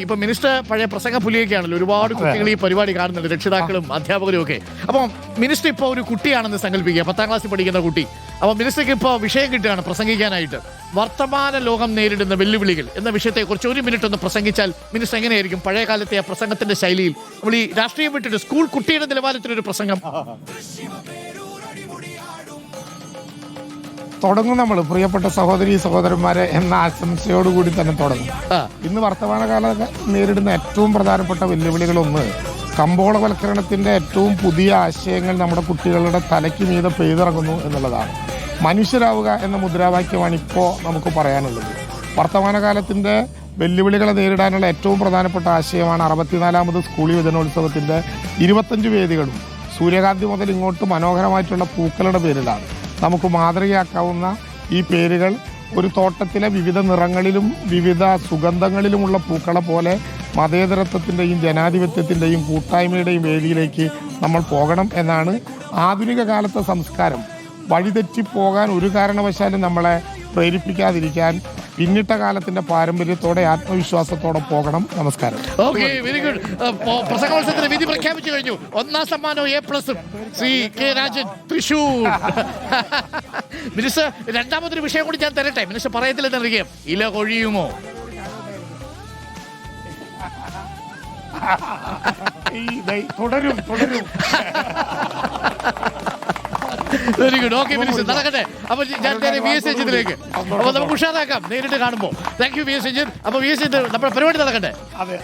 ഇപ്പൊ മിനിസ്റ്റർ പഴയ പ്രസംഗ പുലിയൊക്കെയാണല്ലോ, ഒരുപാട് കുട്ടികൾ ഈ പരിപാടി കാണുന്നുണ്ട്, രക്ഷിതാക്കളും അധ്യാപകരും ഒക്കെ. അപ്പം മിനിസ്റ്റർ ഇപ്പോൾ ഒരു കുട്ടിയാണെന്ന് സങ്കല്പിക്കുക, 10ാം ക്ലാസ്സിൽ പഠിക്കുന്ന കുട്ടി. അപ്പോൾ മിനിസ്റ്റർക്ക് ഇപ്പോൾ വിഷയം കിട്ടുകയാണ് പ്രസംഗിക്കാനായിട്ട്. വർത്തമാന ലോകം നേരിടുന്ന വെല്ലുവിളികൾ എന്ന വിഷയത്തെക്കുറിച്ച് 1 മിനിറ്റ് ഒന്ന് പ്രസംഗിച്ചാൽ മിനിസ്റ്റർ എങ്ങനെയായിരിക്കും പഴയ കാലത്തെ ആ പ്രസംഗത്തിന്റെ ശൈലിയിൽ? നമ്മൾ ഈ രാഷ്ട്രീയം വിട്ടിട്ട് സ്കൂൾ കുട്ടിയുടെ നിലവാരത്തിലൊരു പ്രസംഗം തുടങ്ങും. നമ്മൾ പ്രിയപ്പെട്ട സഹോദരി സഹോദരന്മാരെ എന്ന ആശംസയോടുകൂടി തന്നെ തുടങ്ങും. ഇന്ന് വർത്തമാനകാലം നേരിടുന്ന ഏറ്റവും പ്രധാനപ്പെട്ട വെല്ലുവിളികളൊന്ന് കമ്പോളവൽക്കരണത്തിൻ്റെ ഏറ്റവും പുതിയ ആശയങ്ങൾ നമ്മുടെ കുട്ടികളുടെ തലയ്ക്ക് മീതെ പെയ്തിറങ്ങുന്നു എന്നുള്ളതാണ്. മനുഷ്യരാവുക എന്ന മുദ്രാവാക്യമാണ് ഇപ്പോൾ നമുക്ക് പറയാനുള്ളത്. വർത്തമാനകാലത്തിൻ്റെ വെല്ലുവിളികളെ നേരിടാനുള്ള ഏറ്റവും പ്രധാനപ്പെട്ട ആശയമാണ് 64ാമത് സ്കൂൾ യുവജനോത്സവത്തിൻ്റെ 25 വേദികളും സൂര്യകാന്തി മുതൽ ഇങ്ങോട്ട് മനോഹരമായിട്ടുള്ള പൂക്കളുടെ പേരിലാണ്. നമുക്ക് മാതൃകയാക്കാവുന്ന ഈ പേരുകൾ ഒരു തോട്ടത്തിലെ വിവിധ നിറങ്ങളിലും വിവിധ സുഗന്ധങ്ങളിലുമുള്ള പൂക്കളെ പോലെ മതേതരത്വത്തിൻ്റെയും ജനാധിപത്യത്തിൻ്റെയും കൂട്ടായ്മയുടെയും വേദിയിലേക്ക് നമ്മൾ പോകണം എന്നാണ് ആധുനിക കാലത്തെ സംസ്കാരം. വഴിതെറ്റിപ്പോകാൻ ഒരു കാരണവശാലും നമ്മളെ പ്രേരിപ്പിക്കാതിരിക്കാൻ പിന്നിട്ട കാലത്തിന്റെ പാരമ്പര്യത്തോടെ ആത്മവിശ്വാസത്തോടെ പോകണം. നമസ്കാരം. Okay, very good. പ്രസംഗോത്സവത്തിന് വിധി പ്രഖ്യാപിച്ചു കഴിഞ്ഞു. 1ാം സമ്മാനം A+ Shri K Rajan, Thrissur. Minister, രണ്ടാമതൊരു വിഷയം കൂടി ഞാൻ തരട്ടെ. മിനിസ്റ്റർ പറയത്തില്ലെന്നറിയാം, ഇല കൊഴിയുമോ? തുടരും. Very good. ഓക്കെ മിനിസ്റ്റർ, നടക്കട്ടെ. അപ്പൊ ഞാൻ VS രഞ്ജിത്തിലേക്ക്. അപ്പൊ നമുക്ക് ഉഷാറാക്കാം നേരിട്ട് കാണുമ്പോൾ. Thank you VS Ranjith. അപ്പൊ VS രഞ്ജിത്ത്, നമ്മുടെ പരിപാടി നടക്കട്ടെ. അതെ.